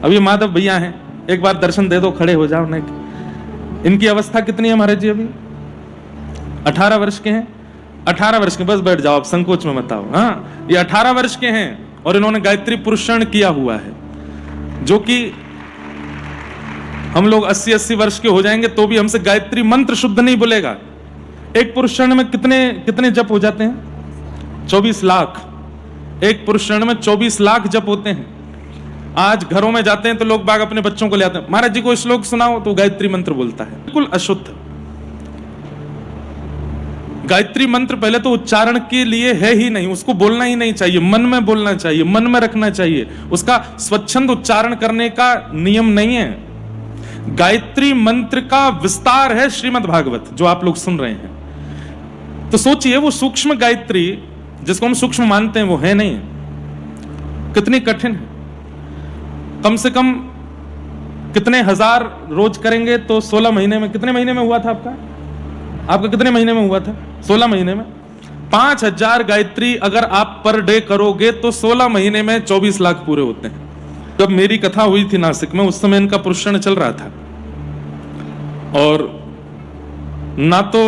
अब ये माधव भैया हैं, एक बार दर्शन दे दो, खड़े हो जाओ। नहीं, इनकी अवस्था कितनी है महाराज जी? अभी 18 वर्ष के हैं। 18 वर्ष के, बस बैठ जाओ, आप संकोच में मत आओ। हाँ, ये 18 वर्ष के हैं और इन्होंने गायत्री पुरुषण किया हुआ है, जो कि हम लोग 80-80 वर्ष के हो जाएंगे तो भी हमसे गायत्री मंत्र शुद्ध नहीं बोलेगा। एक पुरुषण में कितने जप हो जाते हैं? 24 लाख। एक पुरुषण में 24 लाख जप होते हैं। आज घरों में जाते हैं तो लोग बाग अपने बच्चों को ले आते हैं, महाराज जी को श्लोक सुनाओ, तो गायत्री मंत्र बोलता है। बिल्कुल अशुद्ध। गायत्री मंत्र पहले तो उच्चारण के लिए है ही नहीं, उसको बोलना ही नहीं चाहिए, मन में बोलना चाहिए, मन में रखना चाहिए। उसका स्वच्छंद उच्चारण करने का नियम नहीं है। गायत्री मंत्र का विस्तार है श्रीमद् भागवत, जो आप लोग सुन रहे हैं। तो सोचिए, वो सूक्ष्म गायत्री जिसको हम सूक्ष्म मानते हैं, वो है नहीं, कितनी कठिन है। कम से कम कितने हजार रोज करेंगे तो 16 महीने में, कितने महीने में हुआ था आपका कितने महीने में हुआ था? 16 महीने में 5000 गायत्री अगर आप पर डे करोगे तो 16 महीने में 24 लाख पूरे होते हैं। जब मेरी कथा हुई थी नासिक में, उस समय इनका पुरुषण चल रहा था, और ना तो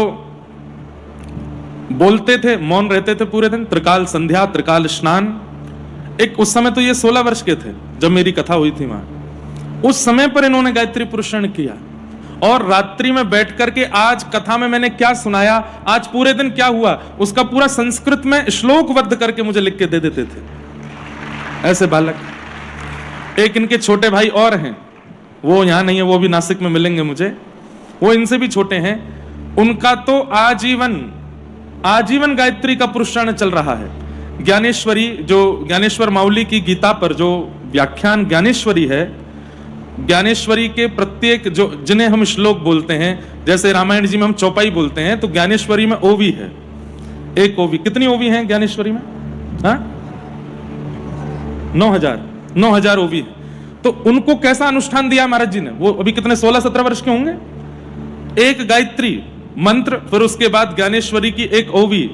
बोलते थे, मौन रहते थे पूरे दिन, त्रिकाल संध्या, त्रिकाल स्नान। एक उस समय तो ये 16 वर्ष के थे जब मेरी कथा हुई थी वहां। उस समय पर इन्होंने गायत्री पुरुषण किया, और रात्रि में बैठ करके आज कथा में मैंने क्या सुनाया, आज पूरे दिन क्या हुआ, उसका पूरा संस्कृत में श्लोकबद्ध करके मुझे लिख के दे देते थे। ऐसे बालक। एक इनके छोटे भाई और हैं, वो यहां नहीं है, वो भी नासिक में मिलेंगे मुझे, वो इनसे भी छोटे हैं। उनका तो आजीवन गायत्री का पुरुषण चल रहा है। ज्ञानेश्वरी, जो ज्ञानेश्वर माउली की गीता पर जो व्याख्यान ज्ञानेश्वरी है, ज्ञानेश्वरी के प्रत्येक जो जिन्हें हम श्लोक बोलते हैं, जैसे रामायण जी में हम चौपाई बोलते हैं, तो ज्ञानेश्वरी में ओवी है, एक ओवी। कितनी ओवी है ज्ञानेश्वरी में? 9,000 ओवी है। तो उनको कैसा अनुष्ठान दिया महाराज जी ने? वो अभी कितने 16-17 वर्ष के होंगे। एक गायत्री मंत्र, फिर उसके बाद ज्ञानेश्वरी की एक ओवी,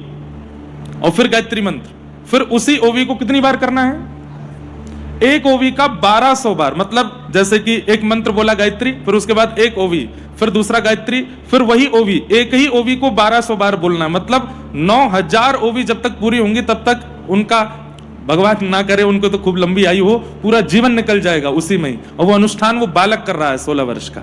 और फिर गायत्री मंत्र, फिर उसी ओवी को कितनी बार करना है? एक ओवी का 1200 बार। मतलब जैसे कि एक मंत्र बोला गायत्री, फिर उसके बाद एक ओवी, फिर दूसरा गायत्री, फिर वही ओवी, एक ही ओवी को 1200 बार बोलना। मतलब 9000 ओवी जब तक पूरी होंगी तब तक उनका, भगवान ना करे उनको तो खूब लंबी आयु हो, पूरा जीवन निकल जाएगा उसी में ही। और वो अनुष्ठान वो बालक कर रहा है 16 वर्ष का।